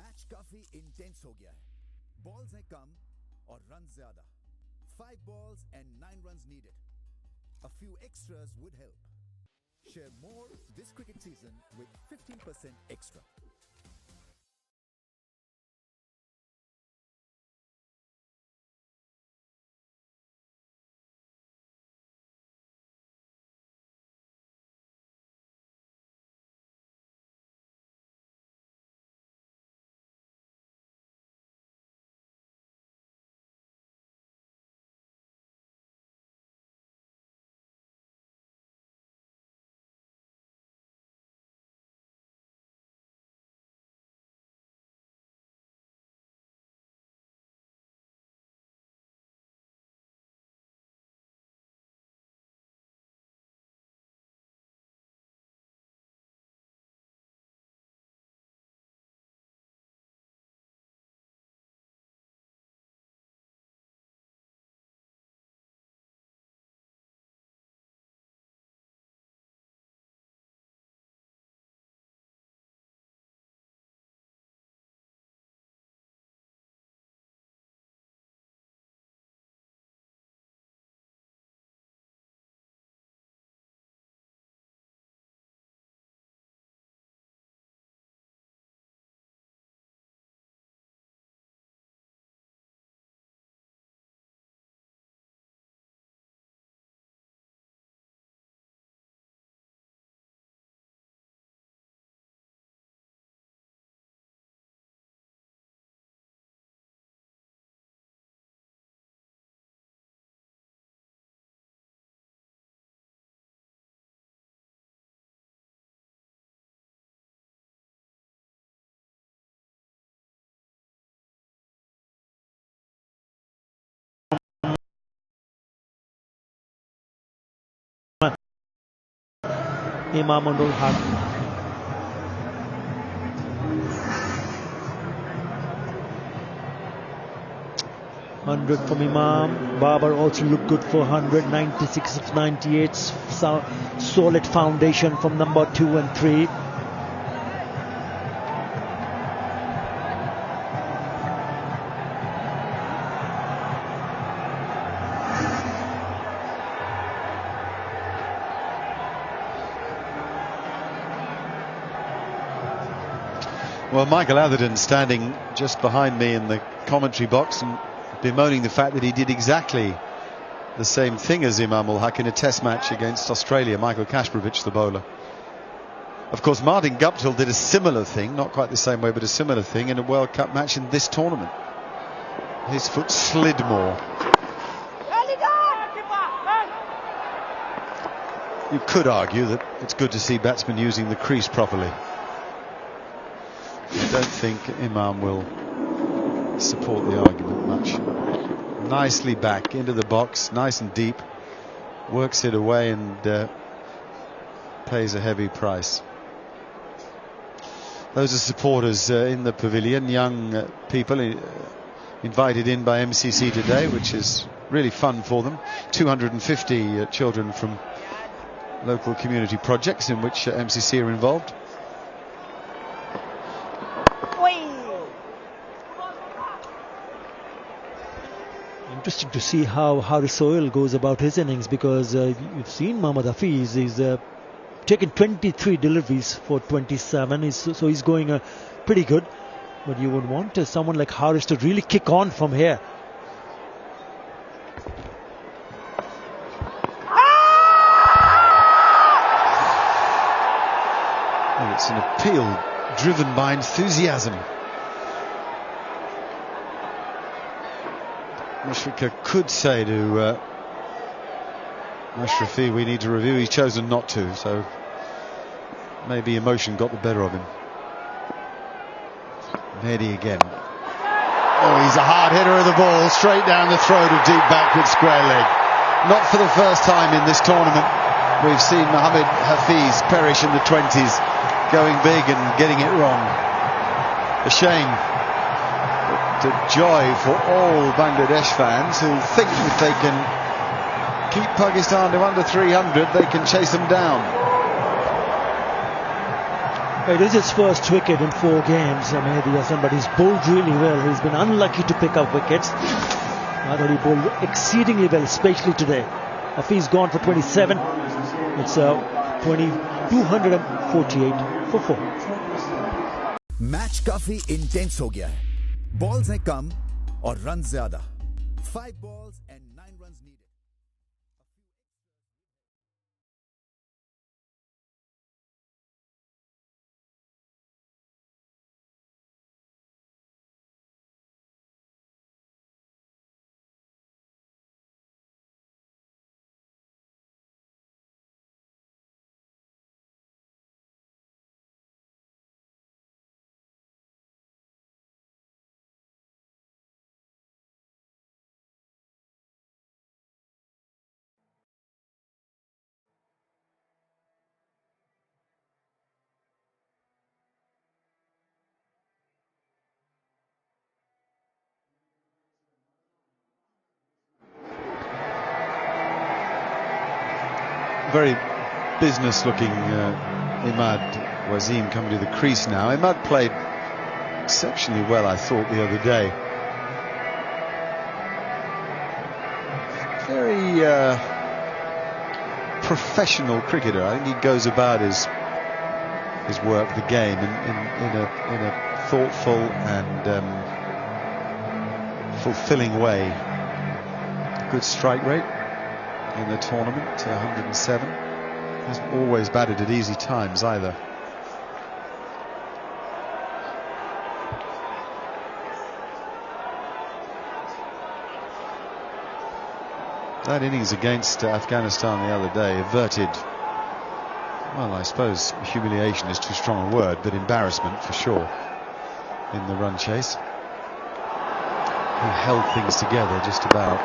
Match काफी intense हो गया है। बॉल्स हैं कम और रन ज्यादा। 5 balls and 9 runs needed. A few extras would help. Share more this cricket season with 15% extra. Imam ul Haq. Hundred from Imam. Babar also looked good for 100. 96 of 98. Solid foundation from number 2 and 3. Well, Michael Atherton standing just behind me in the commentary box and bemoaning the fact that he did exactly the same thing as Imam ul Haq in a test match against Australia. Michael Kasparovich, the bowler. Of course, Martin Guptill did a similar thing, not quite the same way, but a similar thing in a World Cup match in this tournament. His foot slid more. You could argue that it's good to see batsmen using the crease properly. I don't think Imam will support the argument much. Nicely back into the box, nice and deep, works it away and pays a heavy price. Those are supporters in the pavilion, young people invited in by MCC today, which is really fun for them. 250 children from local community projects in which MCC are involved. Interesting to see how Haris Sohail goes about his innings, because you've seen Mohammad Hafiz. He's taken 23 deliveries for 27, so he's going pretty good. But you would want someone like Haris to really kick on from here. Well, it's an appeal driven by enthusiasm. Mushrika could say to Ashrafi, we need to review. He's chosen not to, so maybe emotion got the better of him. Mehdi again. Oh, he's a hard hitter of the ball, straight down the throat of deep backward square leg. Not for the first time in this tournament. We've seen Mohammad Hafiz perish in the 20s, going big and getting it wrong. A shame. A joy for all Bangladesh fans who think if they can keep Pakistan to under 300, they can chase them down. It is his first wicket in 4 games, Mehdi Hasan, but he's bowled really well. He's been unlucky to pick up wickets. I thought he bowled exceedingly well, especially today. Hafiz gone for 27. It's 248 for 4. Match काफी intense हो गया है. Balls हैं कम और run ज्यादा. 5 balls and 9 runs needed. Very business-looking Imad Wasim coming to the crease now. Imad played exceptionally well, I thought, the other day. Very professional cricketer. I think he goes about his work, the game, in a thoughtful and fulfilling way. Good strike rate in the tournament, 107. Hasn't always batted at easy times either. That innings against Afghanistan the other day averted, well, I suppose humiliation is too strong a word, but embarrassment for sure in the run chase. He held things together just about.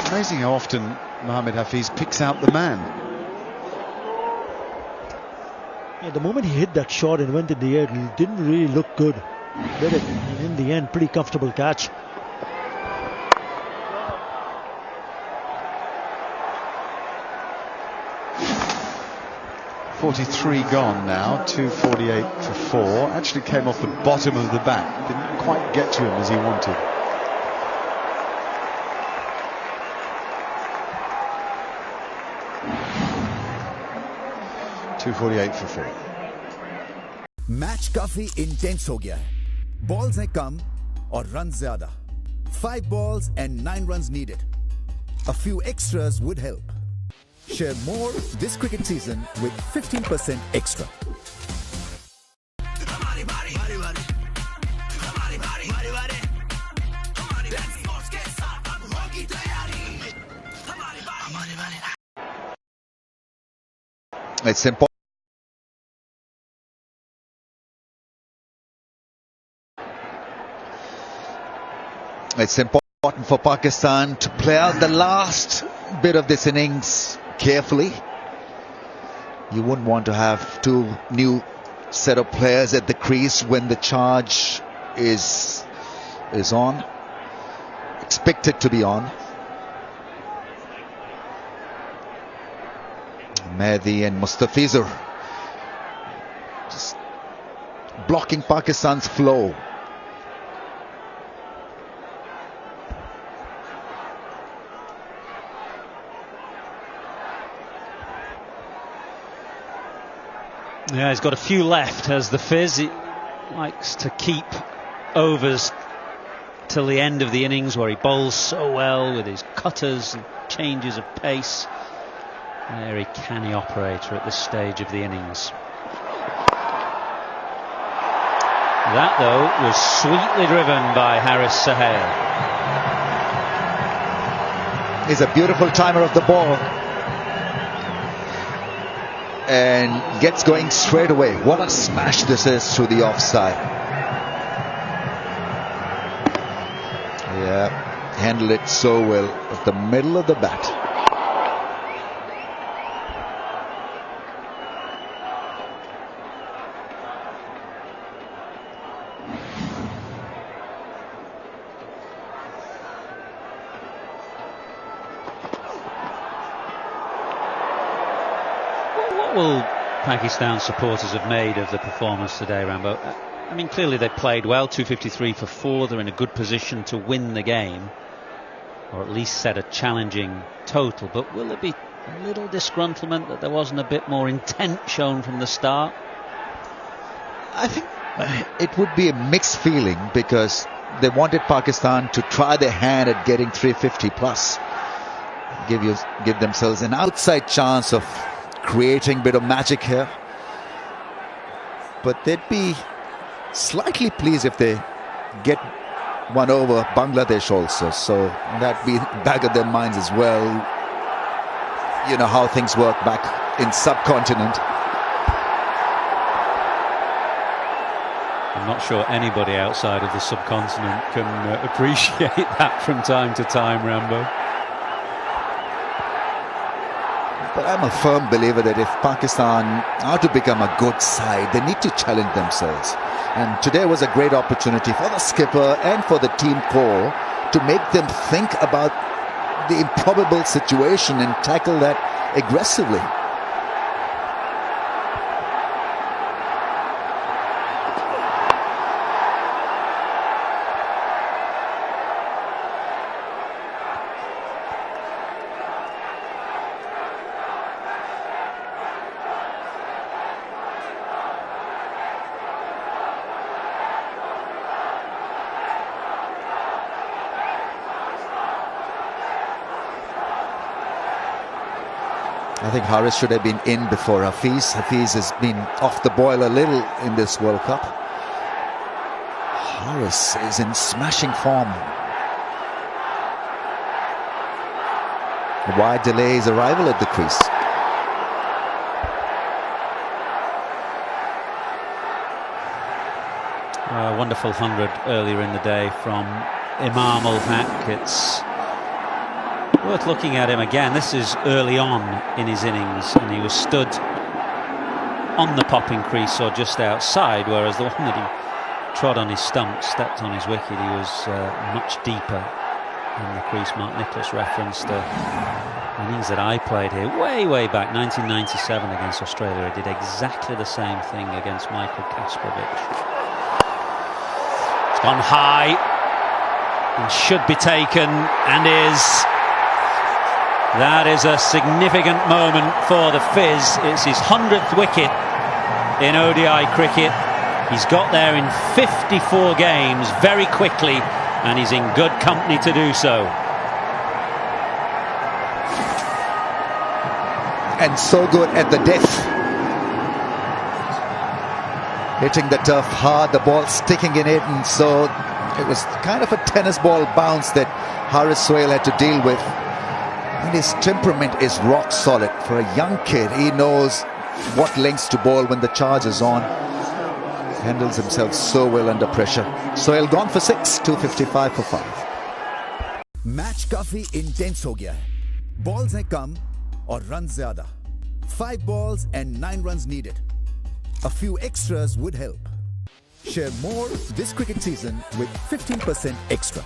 Amazing how often Mohammad Hafiz picks out the man. Yeah, the moment he hit that shot and went in the air, it didn't really look good. But in the end, pretty comfortable catch. .43 gone now, 248 for 4. Actually came off the bottom of the bat. Didn't quite get to him as he wanted. .248 for 4. Match काफी intense हो गया है. Balls हैं कम और run ज्यादा. 5 balls and 9 runs needed. A few extras would help. Share more this cricket season with 15% extra. It's important. It's important for Pakistan to play out the last bit of this innings carefully. You wouldn't want to have 2 new set of players at the crease when the charge is on, expected to be on. Mehdi and Mustafizur just blocking Pakistan's flow. Yeah, he's got a few left as the Fizz. He likes to keep overs till the end of the innings, where he bowls so well with his cutters and changes of pace. Very canny operator at this stage of the innings. That, though, was sweetly driven by Haris Sohail. He's a beautiful timer of the ball and gets going straight away. What a smash this is through the offside. Yeah, handled it so well at the middle of the bat. will Pakistan supporters have made of the performance today, Rambo? I mean, clearly they played well, 253 for 4. They're in a good position to win the game, or at least set a challenging total. But will there be a little disgruntlement that there wasn't a bit more intent shown from the start? I think it would be a mixed feeling, because they wanted Pakistan to try their hand at getting 350 plus, give themselves an outside chance of creating a bit of magic here. But they'd be slightly pleased if they get one over Bangladesh also, so that'd be back of their minds as well. You know how things work back in subcontinent. I'm not sure anybody outside of the subcontinent can appreciate that from time to time, Rambo. But I'm a firm believer that if Pakistan are to become a good side, they need to challenge themselves. And today was a great opportunity for the skipper and for the team core to make them think about the improbable situation and tackle that aggressively. I think Haris should have been in before Hafiz. Hafiz has been off the boil a little in this World Cup. Haris is in smashing form. Why delay his arrival at the crease? A wonderful 100 earlier in the day from Imam Ul-Haq. It's worth looking at him again. This is early on in his innings, and he was stood on the popping crease or just outside, whereas the one that he trod on his stump, stepped on his wicket, he was much deeper in the crease. Mark Nicholas referenced innings that I played here way back, 1997 against Australia. He did exactly the same thing against Michael Kasparovich. It's gone high and should be taken, and is. That is a significant moment for the Fizz. It's his 100th wicket in ODI cricket. He's got there in 54 games very quickly, and he's in good company to do so. And so good at the death. Hitting the turf hard, the ball sticking in it, and so it was kind of a tennis ball bounce that Haris Sohail had to deal with. And his temperament is rock solid. For a young kid, he knows what lengths to bowl when the charge is on. Handles himself so well under pressure. Sohail gone for 6, 255 for 5. Match काफी intense हो गया है. Balls हैं कम और runs ज़्यादा. 5 balls and 9 runs needed. A few extras would help. Share more this cricket season with 15% extra.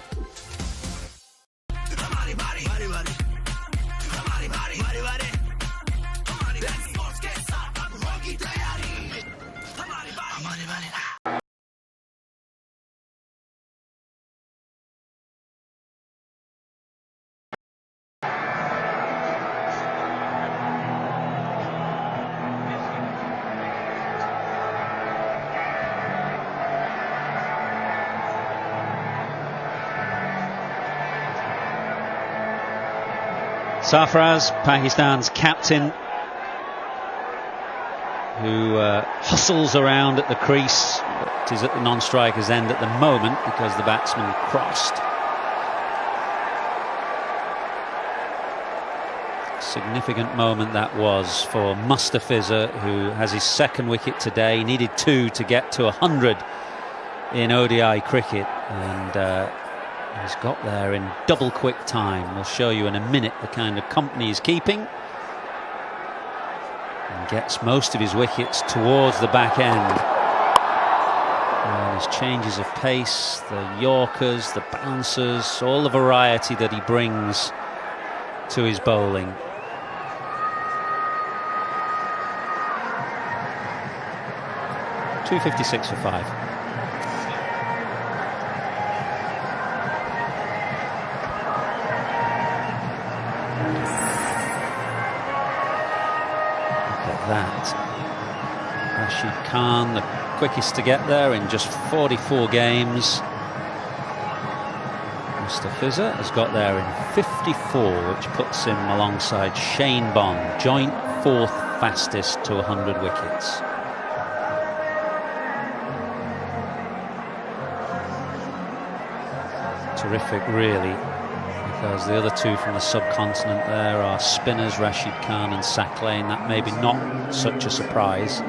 Sarfaraz, Pakistan's captain, who hustles around at the crease. It is at the non-striker's end at the moment because the batsman crossed. Significant moment that was for Mustafiza, who has his 2nd wicket today. He needed 2 to get to 100 in ODI cricket, and he's got there in double quick time. We'll show you in a minute the kind of company he's keeping, and gets most of his wickets towards the back end. And his changes of pace, the Yorkers, the bouncers, all the variety that he brings to his bowling. 2:56 for 5. Look at that. Rashid Khan, the quickest to get there in just 44 games. Fizzer has got there in 54, which puts him alongside Shane Bond, joint 4th fastest to 100 wickets. Terrific, really, because the other two from the subcontinent there are spinners Rashid Khan and Sack Lane. That maybe not such a surprise.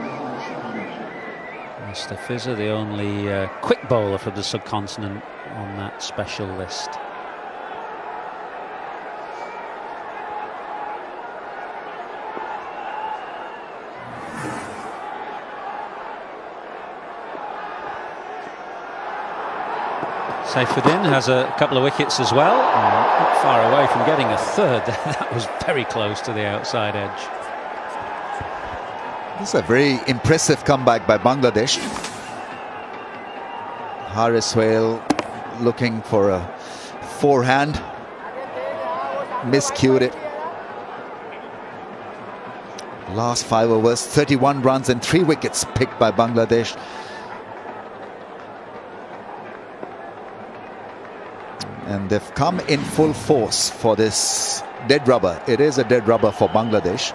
Mr. Fizzer, the only quick bowler from the subcontinent on that special list. Saifuddin has a couple of wickets as well, not far away from getting a third. That was very close to the outside edge. This is a very impressive comeback by Bangladesh. Haris Sohail looking for a forehand, miscued it. Last 5 overs, 31 runs and 3 wickets picked by Bangladesh. And they've come in full force for this dead rubber. It is a dead rubber for Bangladesh.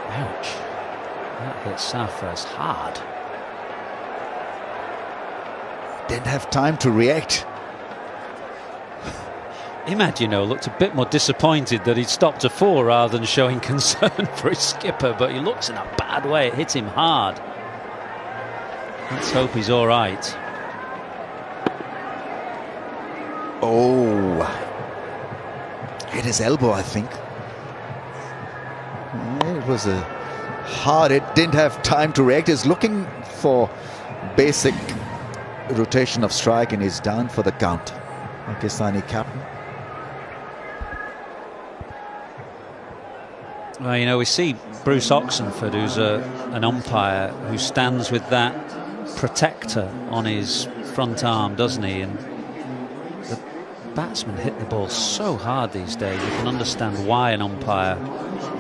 Ouch. That hit Sarfraz hard. Didn't have time to react. Imagino looked a bit more disappointed that he'd stopped to 4 rather than showing concern for his skipper, but he looks in a bad way. It hit him hard. Let's hope he's all right. Oh, hit his elbow, I think. It was a hard hit. Didn't have time to react. He's looking for basic rotation of strike, and he's down for the count. Pakistani captain. Well, you know, we see Bruce Oxenford, who's an umpire who stands with that protector on his front arm, doesn't he? And the batsmen hit the ball so hard these days. You can understand why an umpire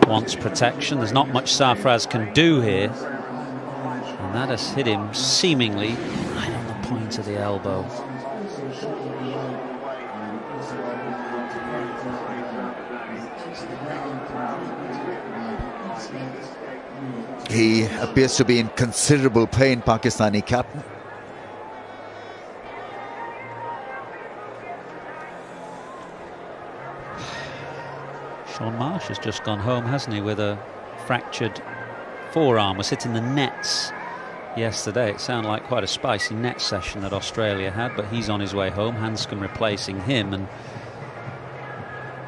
wants protection. There's not much Sarfraz can do here, and that has hit him seemingly right on the point of the elbow. He appears to be in considerable pain, Pakistani captain. Sean Marsh has just gone home, hasn't he, with a fractured forearm. Was hitting the nets yesterday. It sounded like quite a spicy net session that Australia had, but he's on his way home. Hanscom replacing him, and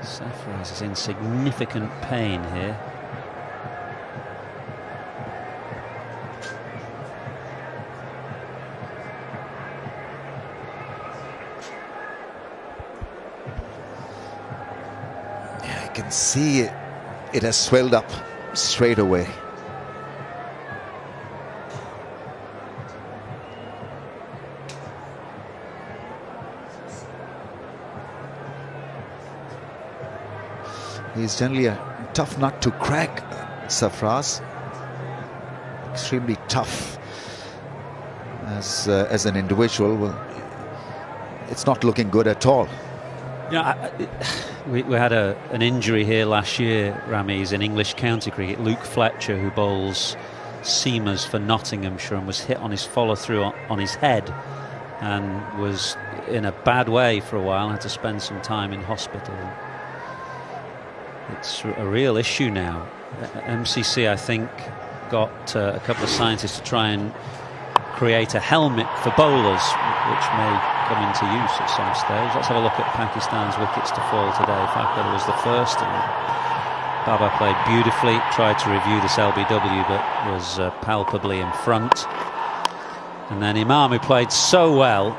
Sarfraz is in significant pain here. You can see it has swelled up straight away. He's generally a tough nut to crack, Sarfraz. Extremely tough as an individual. Well, it's not looking good at all. Yeah, we had an injury here last year, Ramiz, in English county cricket. Luke Fletcher, who bowls seamers for Nottinghamshire, and was hit on his follow-through on his head and was in a bad way for a while, had to spend some time in hospital. It's a real issue now. MCC, I think, got a couple of scientists to try and create a helmet for bowlers, which may come into use at some stage. Let's have a look at Pakistan's wickets to fall today. Fakhar was the first, and Baba played beautifully, tried to review this LBW, but was palpably in front. And then Imam, who played so well,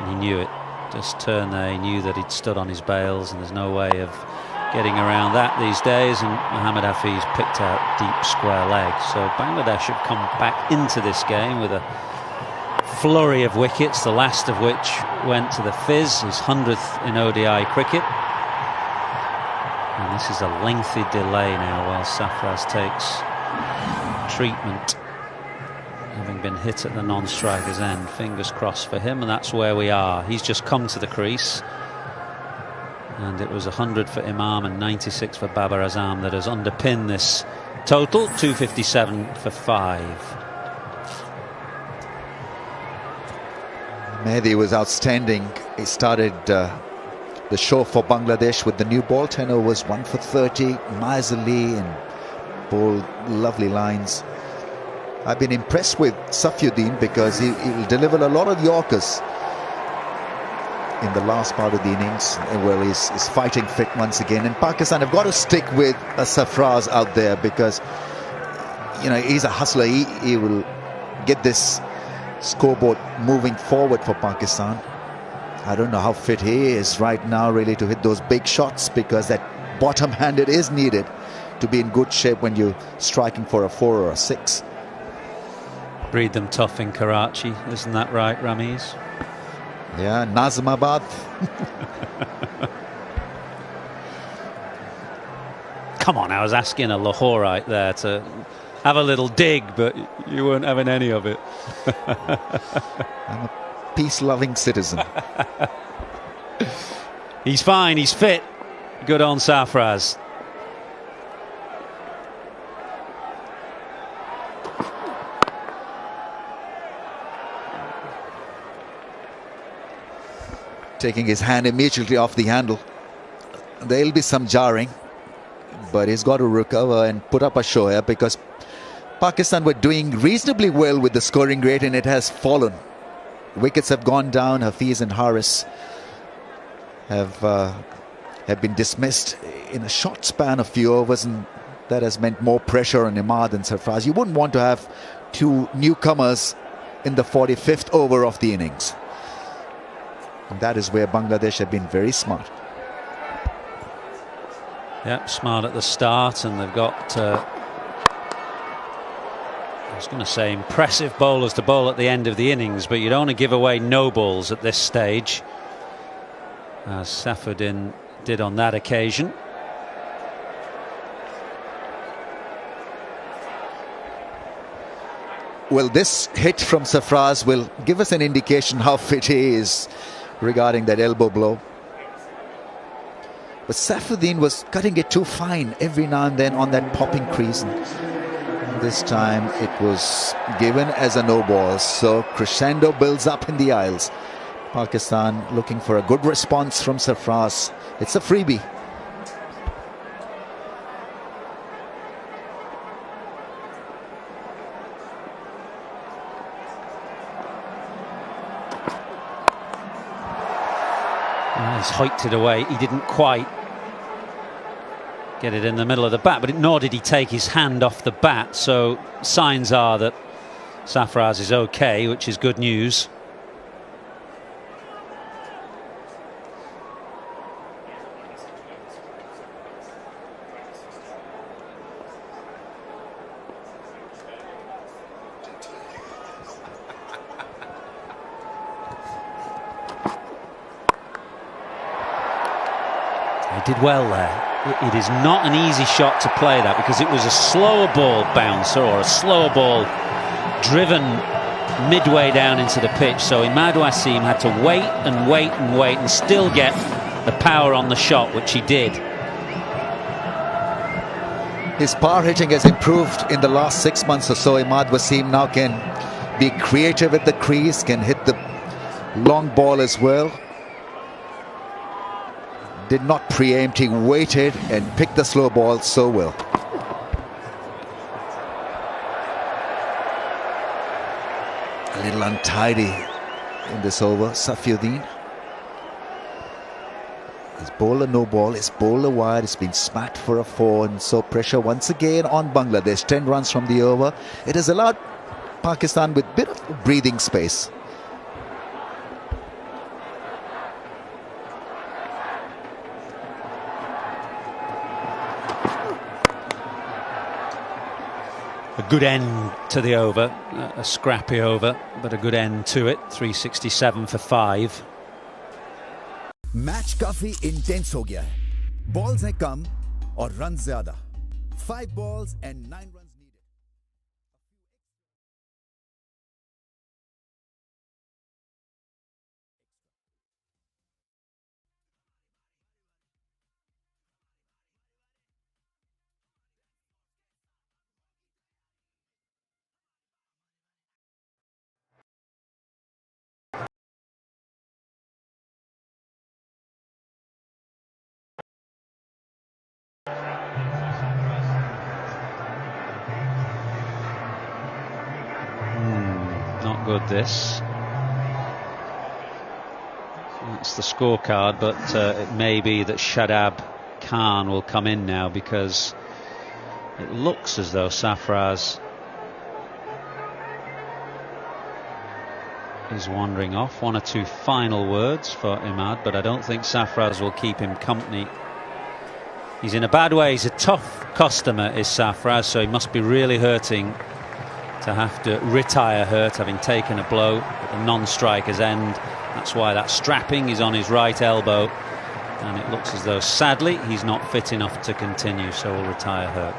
and he knew it, just turned there, he knew that he'd stood on his bails, and there's no way of getting around that these days, and Mohammad Hafiz picked out deep square leg. So Bangladesh have come back into this game with a flurry of wickets, the last of which went to the Fizz, his 100th in ODI cricket. And this is a lengthy delay now while Safraz takes treatment, having been hit at the non-striker's end. Fingers crossed for him, and that's where we are. He's just come to the crease, and it was 100 for Imam and 96 for Babar Azam that has underpinned this total. 257 for 5. Mehdi was outstanding. He started the show for Bangladesh with the new ball. 10 overs, 1 for 30, miserly, and bowled lovely lines. I've been impressed with Safyuddin because he will deliver a lot of Yorkers in the last part of the innings. Well, he's fighting fit once again. And Pakistan have got to stick with Safraz out there because, you know, he's a hustler. He will get this scoreboard moving forward for Pakistan. I don't know how fit he is right now really to hit those big shots, because that bottom-handed is needed to be in good shape when you're striking for a 4 or a 6. Breed them tough in Karachi, isn't that right, Ramiz? Yeah, Nazimabad. Come on, I was asking a Lahorite there to have a little dig, but you weren't having any of it. I'm a peace-loving citizen. He's fine, he's fit. Good on Safraz. Taking his hand immediately off the handle. There'll be some jarring, but he's got to recover and put up a show here, because Pakistan were doing reasonably well with the scoring rate and it has fallen. Wickets have gone down. Hafiz and Haris have been dismissed in a short span of few overs, and that has meant more pressure on Imad and Sarfraz. You wouldn't want to have two newcomers in the 45th over of the innings. And that is where Bangladesh have been very smart. Yep, smart at the start, and they've got I was going to say impressive bowlers to bowl at the end of the innings, but you don't want to give away no balls at this stage, as Safyuddin did on that occasion. Well, this hit from Sarfraz will give us an indication how fit he is regarding that elbow blow. But Safyuddin was cutting it too fine every now and then on that popping crease. And this time it was given as a no ball. So crescendo builds up in the Isles. Pakistan looking for a good response from Sarfraz. It's a freebie. He's hiked it away. He didn't quite get it in the middle of the bat, but nor did he take his hand off the bat. So signs are that Sarfraz is okay, which is good news. Did well there. It is not an easy shot to play that, because it was a slower ball bouncer, or a slower ball driven midway down into the pitch. So Imad Wasim had to wait and wait and wait and still get the power on the shot, which he did. His power hitting has improved in the last 6 months or so. Imad Wasim now can be creative at the crease, can hit the long ball as well. Did not preempt, he waited and picked the slow ball so well. A little untidy in this over, Safyuddin. His bowler no ball, his bowler wide, it's been smacked for a 4, and so pressure once again on Bangladesh. 10 runs from the over. It has allowed Pakistan with a bit of breathing space. a good end to the over, a scrappy over, but a good end to it. 367 for 5. Match काफी intense हो गया है. Balls हैं कम और run ज्यादा. 5 balls and 9 runs needed. Not good, this. It's the scorecard, but it may be that Shadab Khan will come in now, because it looks as though Safraz is wandering off. 1 or 2 final words for Imad, but I don't think Safraz will keep him company. He's in a bad way. He's a tough customer, is Safraz, so he must be really hurting to have to retire hurt, having taken a blow at the non-striker's end. That's why that strapping is on his right elbow, and it looks as though, sadly, he's not fit enough to continue, so will retire hurt.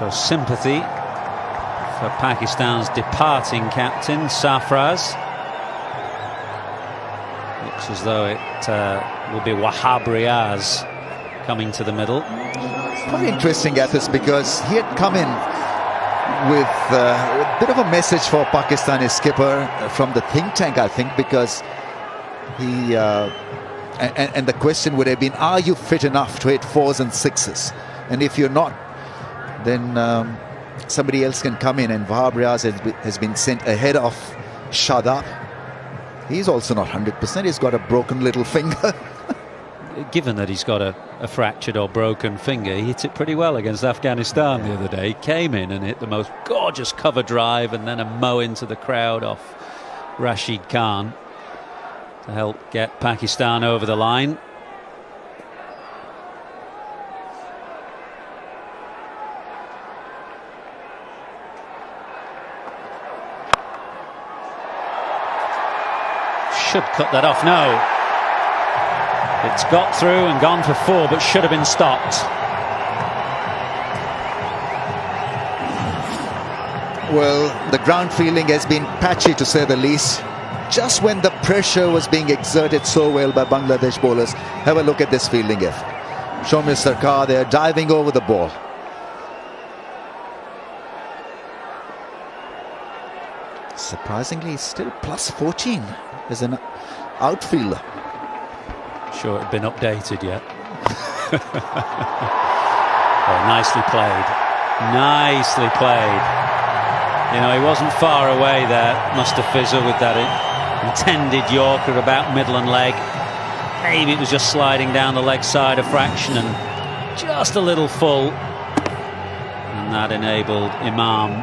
So sympathy for Pakistan's departing captain, Safraz. Looks as though it will be Wahab Riaz coming to the middle. Quite interesting, Athos, because he had come in with a bit of a message for Pakistani skipper from the think tank, I think, because he and the question would have been, are you fit enough to hit 4s and 6s? And if you're not, then somebody else can come in, and Wahab Riaz has been sent ahead of Shadab. He's also not 100%. He's got a broken little finger. Given that he's got a fractured or broken finger, he hit it pretty well against Afghanistan the other day. He came in and hit the most gorgeous cover drive, and then a mow into the crowd off Rashid Khan to help get Pakistan over the line. Should cut that off. No, it's got through and gone for 4, but should have been stopped. Well, the ground fielding has been patchy, to say the least. Just when the pressure was being exerted so well by Bangladesh bowlers. Have a look at this fielding, F. Shomir Sarkar there, diving over the ball. Surprisingly, he's still plus 14 as an outfielder. Sure, it had been updated yet. Oh, nicely played. Nicely played. You know, he wasn't far away there, Mustafiza, with that intended Yorker about middle and leg. Maybe it was just sliding down the leg side a fraction and just a little full. And that enabled Imam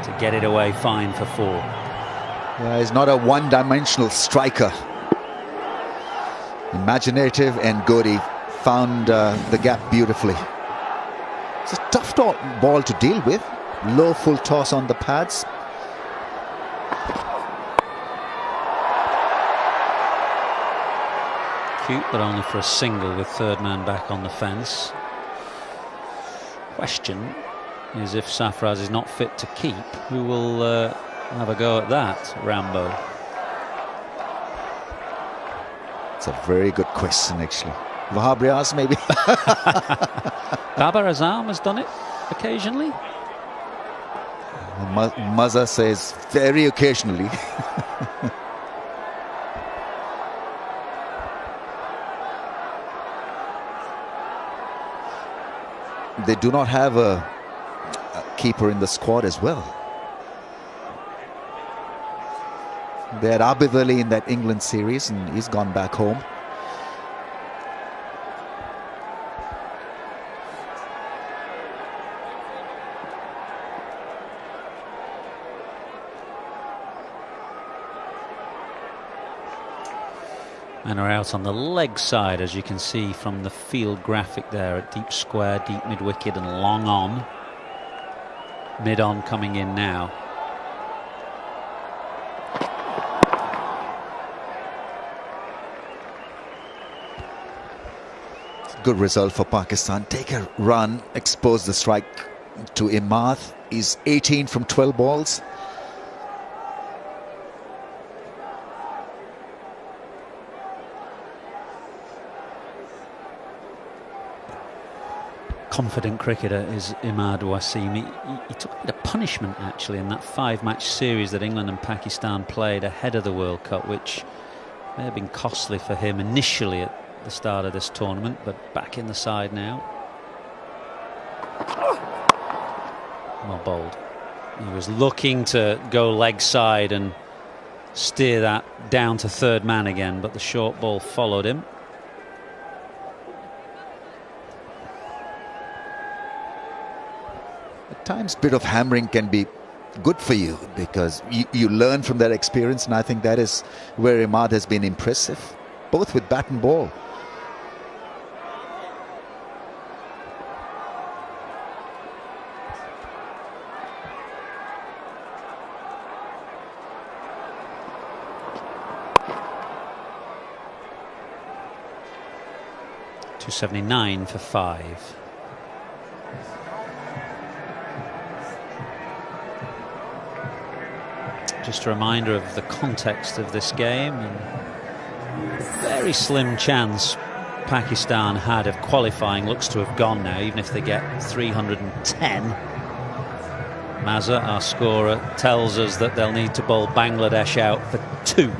to get it away fine for 4. Yeah, he's not a one-dimensional striker. Imaginative and good. He found the gap beautifully. It's a tough ball to deal with. Low full toss on the pads. Cute, but only for a single with third man back on the fence. Question is, if Safraz is not fit to keep, who will have a go at that, Rambo? It's a very good question, actually. Wahab Riaz, maybe. Babar Azam has done it occasionally. Maza says very occasionally. They do not have a keeper in the squad as well. They had Abid Ali in that England series, and he's gone back home. And are out on the leg side, as you can see from the field graphic there, at deep square, deep mid-wicket and long on. Mid-on coming in now. Good result for Pakistan. Take a run, expose the strike to Imad. He's 18 from 12 balls. Confident cricketer is Imad Wasim. He took a bit of punishment actually in that 5-match series that England and Pakistan played ahead of the World Cup, which may have been costly for him initially at the start of this tournament, but back in the side now. Well bowled. He was looking to go leg side and steer that down to third man again, but the short ball followed him. At times, bit of hammering can be good for you because you learn from that experience, and I think that is where Imad has been impressive, both with bat and ball. .279 for 5. Just a reminder of the context of this game, and very slim chance Pakistan had of qualifying looks to have gone now, even if they get 310. Mazhar, our scorer, tells us that they'll need to bowl Bangladesh out for 2.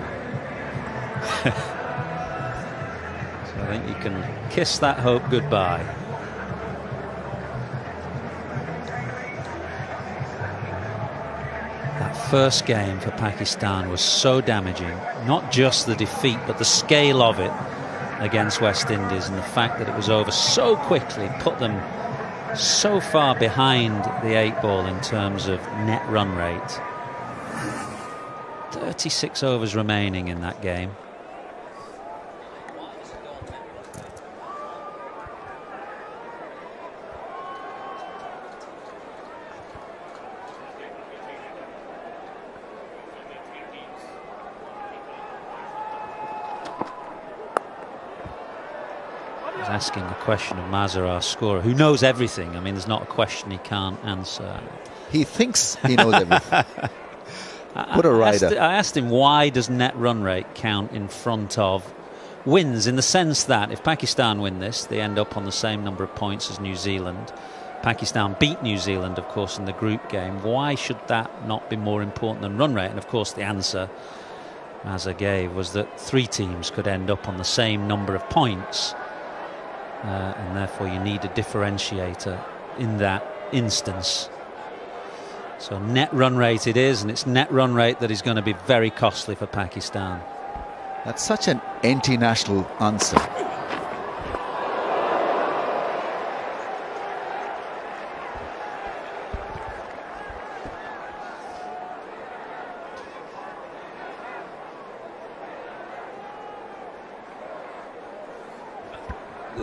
So I think you can kiss that hope goodbye. First game for Pakistan was so damaging, not just the defeat but the scale of it against West Indies, and the fact that it was over so quickly put them so far behind the 8 ball in terms of net run rate. 36 overs remaining in that game. Asking a question of Mazhar, our scorer, who knows everything. I mean, there's not a question he can't answer. He thinks he knows everything. What a rider. I asked him, why does net run rate count in front of wins, in the sense that if Pakistan win this, they end up on the same number of points as New Zealand. Pakistan beat New Zealand, of course, in the group game. Why should that not be more important than run rate? And of course the answer Mazhar gave was that 3 teams could end up on the same number of points. And therefore you need a differentiator in that instance. So net run rate it is, and it's net run rate that is going to be very costly for Pakistan. That's such an anti-national answer.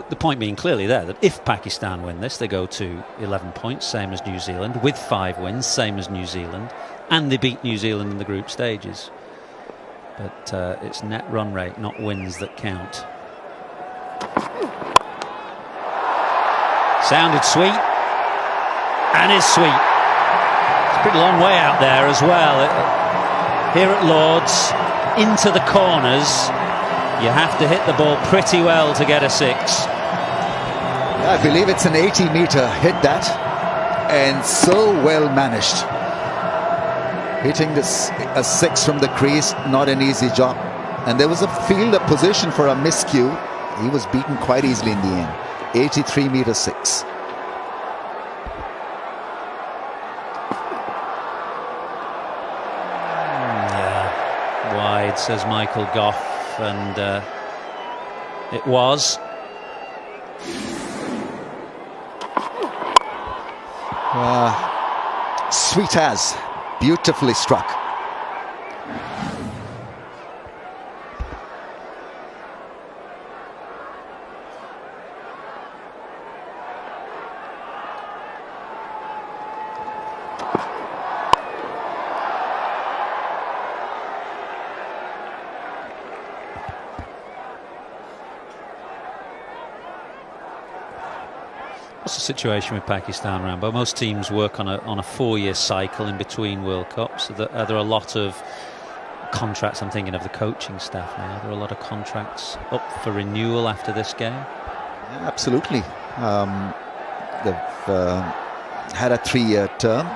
The point being clearly there that if Pakistan win this, they go to 11 points, same as New Zealand, with 5 wins, same as New Zealand, and they beat New Zealand in the group stages. But it's net run rate, not wins, that count. Sounded sweet, and is sweet. It's a pretty long way out there as well. Here at Lord's, into the corners. You have to hit the ball pretty well to get a 6. I believe it's an 80-meter hit that, and so well managed. Hitting this a 6 from the crease, not an easy job. And there was a fielder position for a miscue. He was beaten quite easily in the end. 83-meter 6. side, says Michael Goff, and it was. Sweet as, beautifully struck. What's the situation with Pakistan, Rambo? Most teams work on a 4-year cycle in between World Cups. Are there a lot of contracts? I'm thinking of the coaching staff now. Are there a lot of contracts up for renewal after this game? Yeah, absolutely. They've had a 3-year term.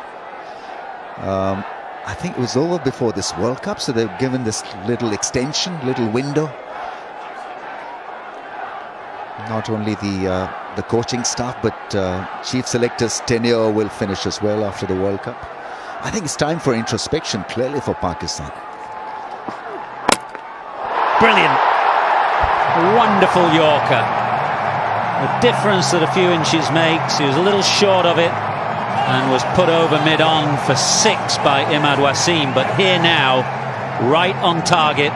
I think it was over before this World Cup, so they've given this little extension, little window. Not only the coaching staff, but chief selector's tenure will finish as well after the World Cup. I think it's time for introspection, clearly, for Pakistan. Brilliant. Wonderful Yorker. The difference that a few inches makes. He was a little short of it and was put over mid-on for 6 by Imad Wasim. But here now, right on target,